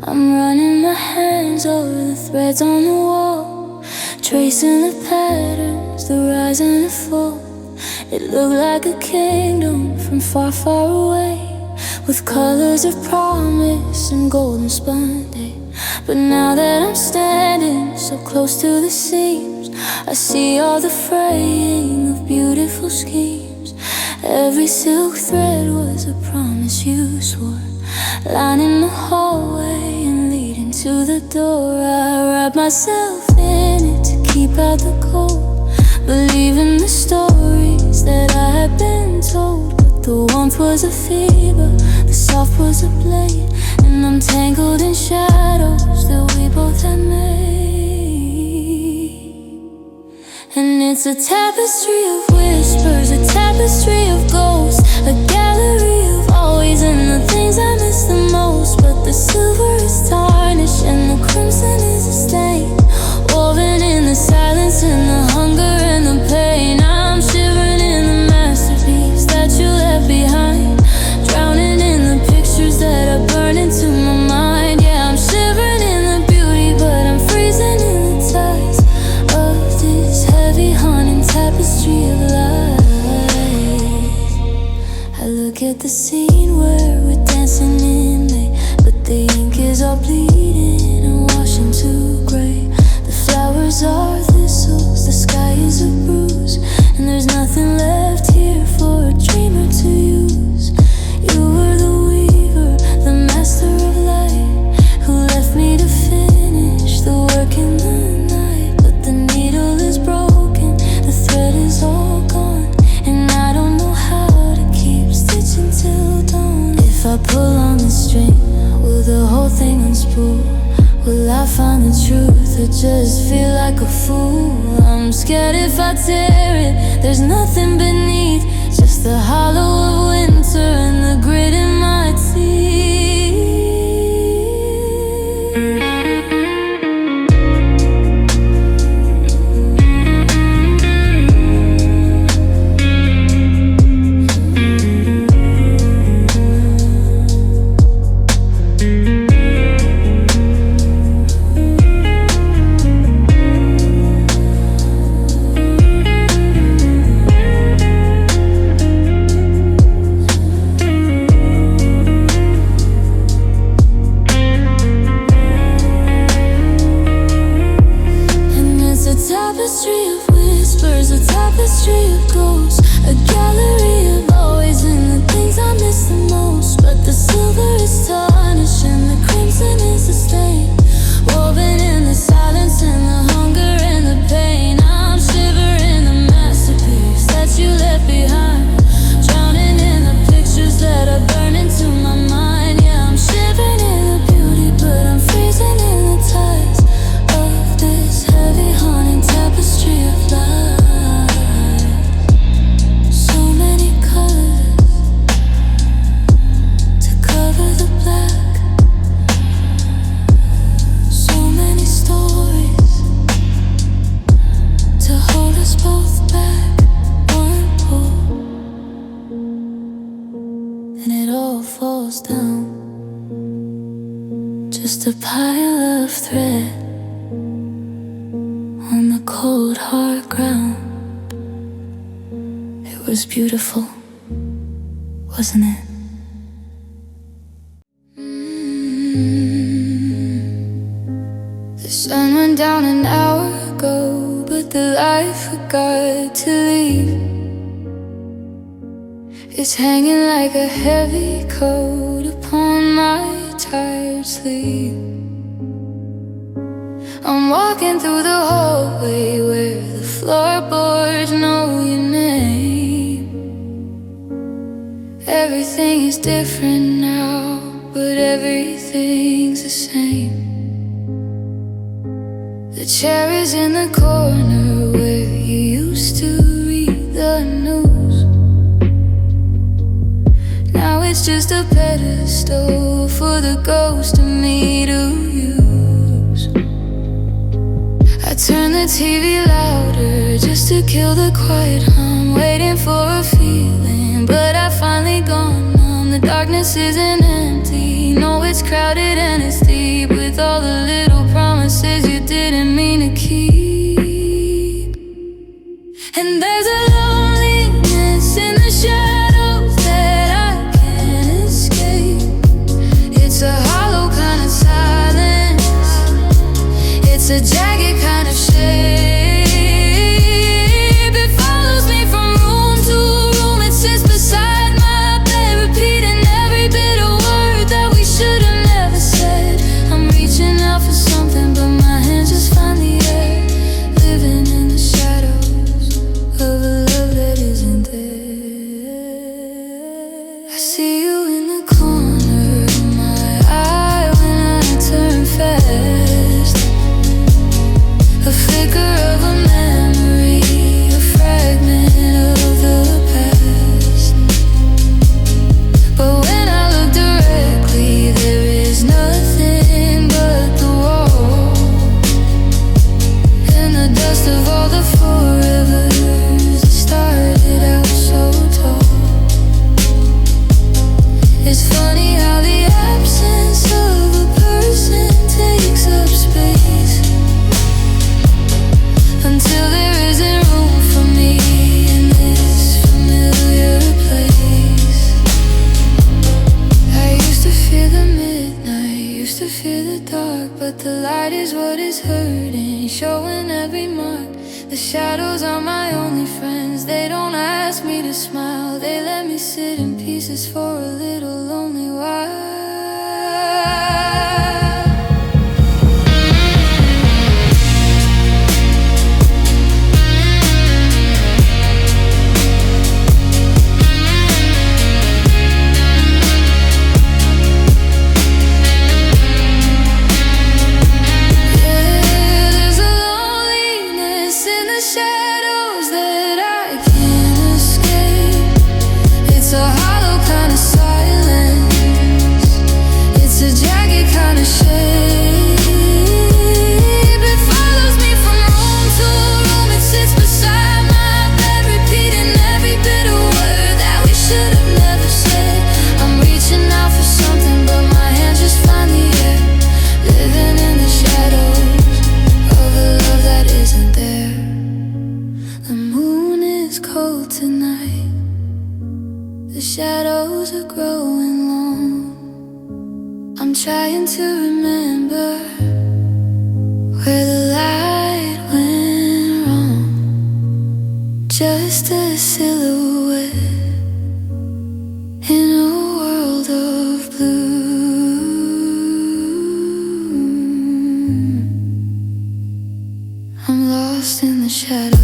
I'm running my hands over the threads on the wall, tracing the patterns, the rise and the fall. It looked like a kingdom from far, far away, with colors of promise and golden splendor. But now that I'm standing so close to the seams, I see all the fraying of beautiful schemes. Every silk thread was a promise you swore, lining the hallway and leading to the door. I wrapped myself in it to keep out the cold, believing the stories that I had been told. But the warmth was a fever, the soft was a blade, and I'm tangled in shadows that we both had made. And it's a tapestry of whispers, a tapestry of ghosts, a gallery of always and the things I miss the most. But the silver is tarnished and the crimson is a stain, woven in the silence and the hunger and the pain. I'm shivering in the masterpiece that you left behind, drowning in the pictures that I burn into my mind. Yeah, I'm shivering in the beauty, but I'm freezing in the ties of this heavy haunting tapestry of lies. I look at the scene where we're dancing in May, but the ink is all bleeding and washing to gray. The flowers are thistles, the sky is a bruise, and there's nothing left here for a dreamer to use. You were the weaver, the master of light, who left me to finish the work in the night. But the needle is broken just feel like a fool. I'm scared if I tear it, there's nothing beneath, just the hollow of winter and the grit in my teeth. Tapestry of whispers, a tapestry of ghosts, a gallery of always in the things I miss the most. But the silver is tarnished and the crimson is the stain, woven in the silence and the hunger and the pain. I'm shivering the masterpiece that you left behind, drowning in the pictures that are burning to my mind. Yeah, I'm shivering in the beauty, but I'm freezing in the tides of this heavy haunting tapestry of life. So many colors to cover the black, so many stories to hold us both back. One pull and it all falls down, just a pile of thread on the cold hard ground. It was beautiful, wasn't it? The sun went down an hour ago, but the light forgot to leave. It's hanging like a heavy coat upon my tired sleeve. I'm walking through the hallway where the floorboards know your name. Everything is different now, but everything's the same. The chair is in the corner where you used to read the news. Now it's just a pedestal for the ghost of me to use. I turn the TV louder just to kill the quiet hum, waiting for a feeling, but I've finally gone numb. The darkness isn't empty, no, it's crowded and it's deep, with all the little promises you didn't mean to keep. And there's a loneliness in the shadows that I can't escape. It's a hollow kind of silence, it's a jagged kind of shape. It follows me from room to room, it sits beside my bed, repeating every bitter word that we should have never said. I'm reaching out for something, but my hands just find the air, living in the shadows of a love that isn't there. I see you in the corner of my eye when I turn fast, a flicker of a memory, a fragment of the past. But when I look directly, there is nothing but the wall and the dust of all the forevers that started out so tall. It's funny how the absence of a person takes up space, until there isn't room for me in this familiar place. I used to fear the midnight, used to fear the dark, but the light is what is hurting, showing every mark. The shadows are my only friends, they don't ask me to smile, they let me sit in pieces for a little lonely while. Yeah, there's trying to remember where the light went wrong. Just a silhouette in a world of blue. I'm lost in the shadows.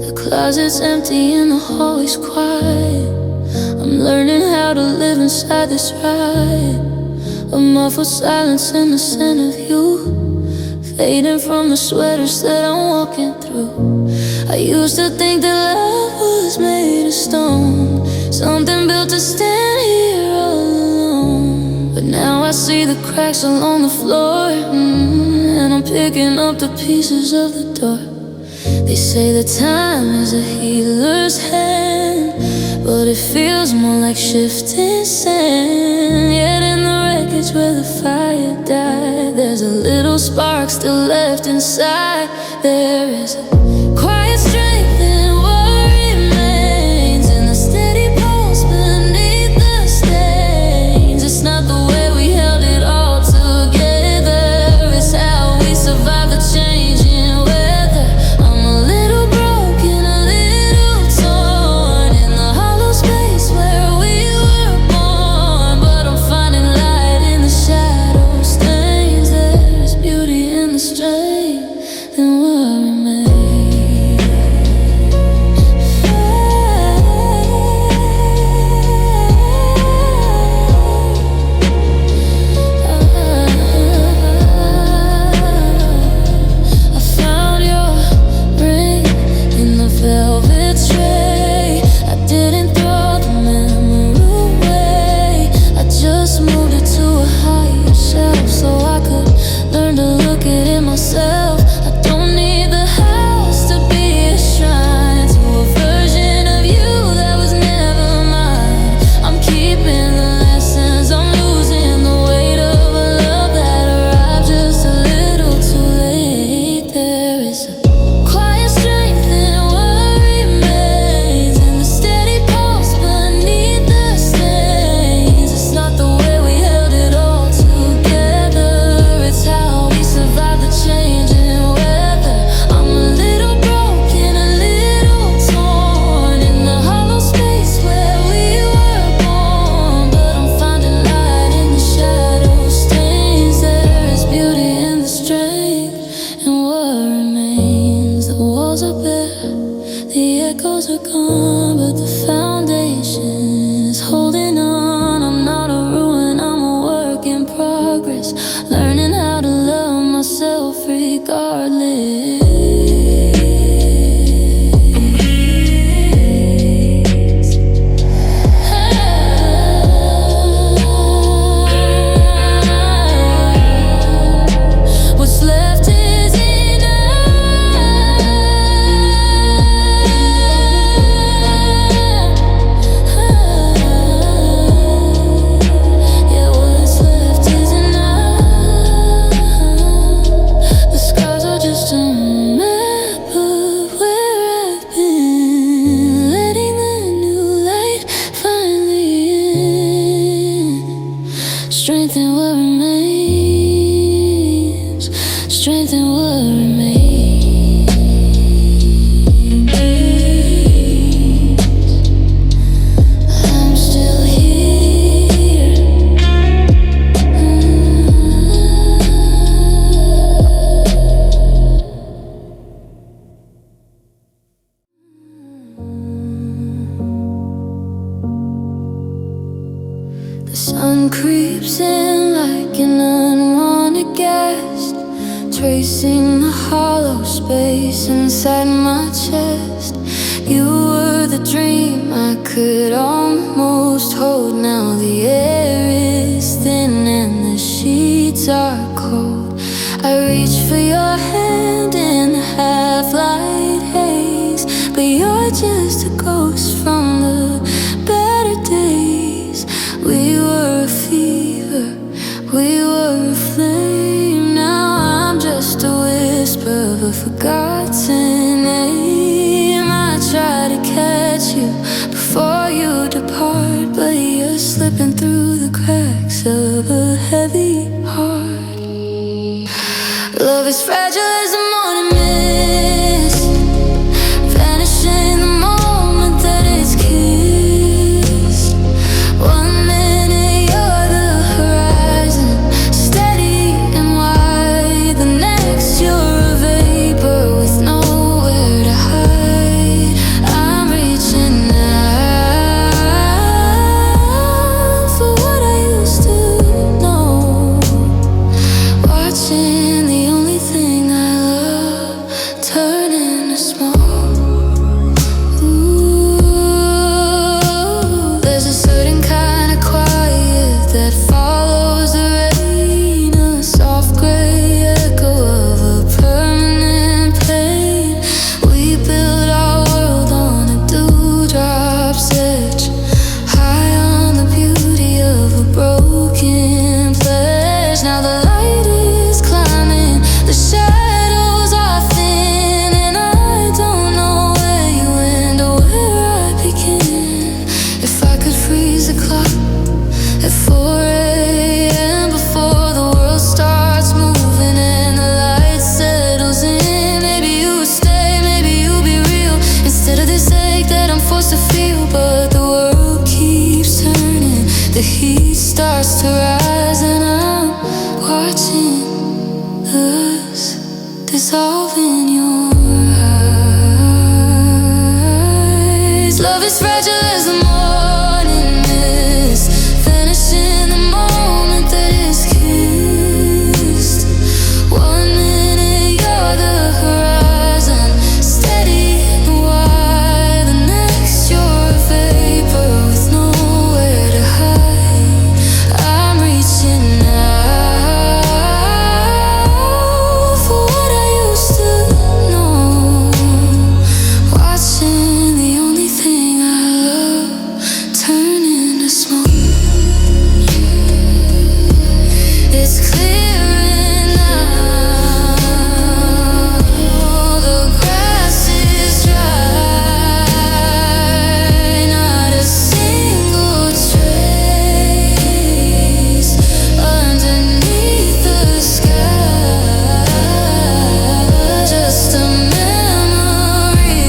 The closet's empty and the hallway's quiet. I'm learning how to live inside this ride. A muffled silence in the scent of you, fading from the sweaters that I'm walking through. I used to think that love was made of stone, something built to stand here all alone. But now I see the cracks along the floor, and I'm picking up the pieces of the door. They say that time is a healer's hand, but it feels more like shifting sand. Yet in the wreckage where the fire died, there's a little spark still left inside. There is a quiet strength in what remains, in the steady pulse beneath the stains. It's not the way we held it all together, it's how we survive the changing weather. I'm a little broken, a little torn, in the hollow space where we were born. But I'm finding light in the shadow stains. There's beauty in the strength and what remains. I found your ring in the velvet tray. I didn't throw the memory away, I just moved it to a higher shelf so I could learn to look at it myself. I don't need the house to be a shrine to a version of you that was never mine. I'm keeping the lessons, I'm losing the weight of a love that arrived just a little too late. There is a quiet strength in what remains, in the steady pulse beneath the stains. It's not the way we held it all together, it's how we survive the changing weather. I'm a little broken, a little torn, in the hollow space where we were born. But I'm finding light in the shadow stains. There is beauty in the strength and what remains. The walls are bare, the echoes are gone, but the foundation is holding on. I'm not a ruin, I'm a work in progress, learning how to love myself regardless. What's left is yeah, what's left is enough. The scars are just a map of where I've been, letting the new light finally in. Strength in what remains, strength in what remains. I'm still here. The sun creeps in like an unwanted guest, tracing the hollow space inside my chest. You were the dream I could almost hold. Now the air is thin and the sheets are cold. I reach for your hand in the half-light haze, but you're just a ghost from the better days. We were a fever, we were a flame. Now I'm just a whisper of a forgotten name. I try to catch you before you depart, but you're slipping through the cracks of a heavy heart. Love is fragile as the morning mist, vanishing the moment that it's kissed. 1 minute you're the horizon, steady and wide. The next you're a vapor with nowhere to hide. I'm reaching out for what I used to know, watching the only thing I love turn into smoke. Ooh, there's a certain kind of quiet that follows the rain, a soft gray echo of a permanent pain. We built our world on a dewdrop's edge, high on the beauty of a broken pledge. Now the light is climbing, the shadows are thin, and I don't know where you end or where I begin. If I could freeze the clock at 4 a.m. before the world starts moving and the light settles in, maybe you would stay, maybe you'll be real instead of this ache that I'm forced to feel. But the world keeps turning, the heat starts to rise, and I'm watching us dissolve in your eyes. Love is fragile as the morning mist, vanishing the moment that it's kissed. 1 minute you're the horizon, steady and wide. The next you're a vapor with nowhere to hide. I'm reaching out for what I used to know, watching the only thing I love turn into smoke. It's clearing now, the grass is dry, not a single trace underneath the sky, just a memory,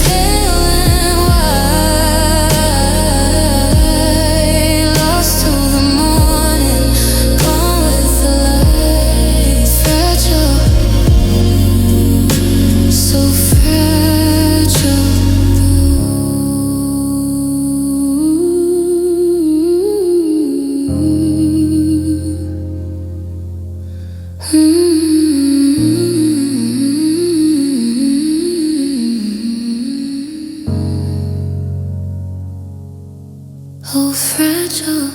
pale and white, lost till the morning, gone with the light. Fragile, so fragile. Oh, fragile.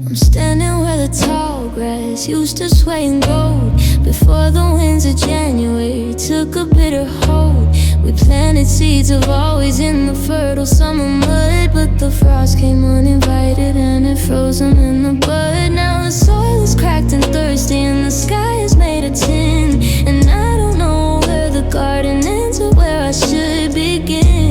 I'm standing where the tall grass used to sway and gold before the winds of January took a bitter hold. We planted seeds of always in the fertile summer mud, but the frost came uninvited and it froze them in the bud. Now the soil is cracked and thirsty and the sky is made of tin, and I don't know where the garden ends or where I should begin.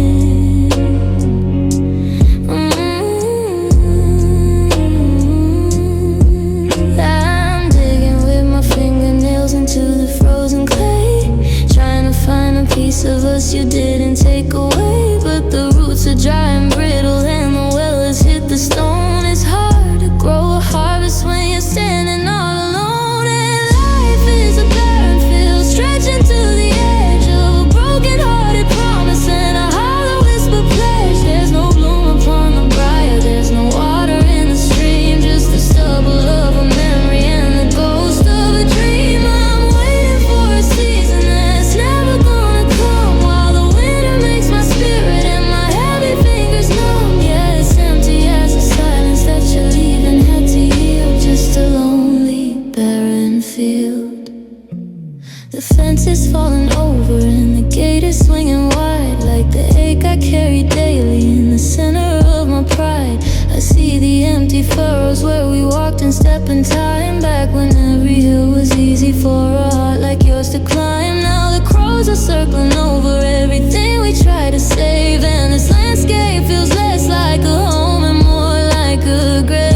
I'm digging with my fingernails into the frozen clay, trying to find a piece of us you didn't take away. But the roots are dry and brittle and the well has hit the stone. It's hard to grow a empty furrows where we walked in step in time. Back when every hill was easy for a heart like yours to climb. Now the crows are circling over everything we try to save, and this landscape feels less like a home and more like a grave.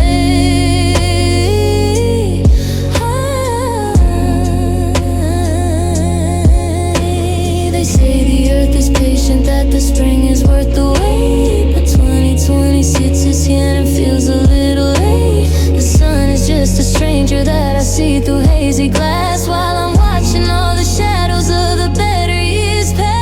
They say the earth is patient, that the spring is worth the wait, but 2026 is here and it feels a little late. The sun is just a stranger that I see through hazy glass, while I'm watching all the shadows of the better years pass.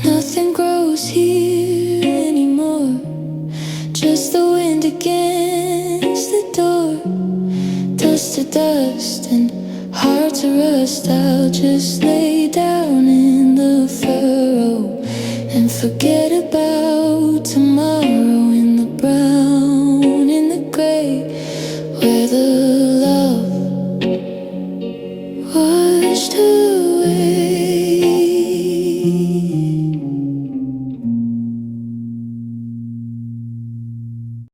Nothing grows here anymore, just the wind against the door. Dust to dust and heart to rust. I'll just lay down in the furrow and forget about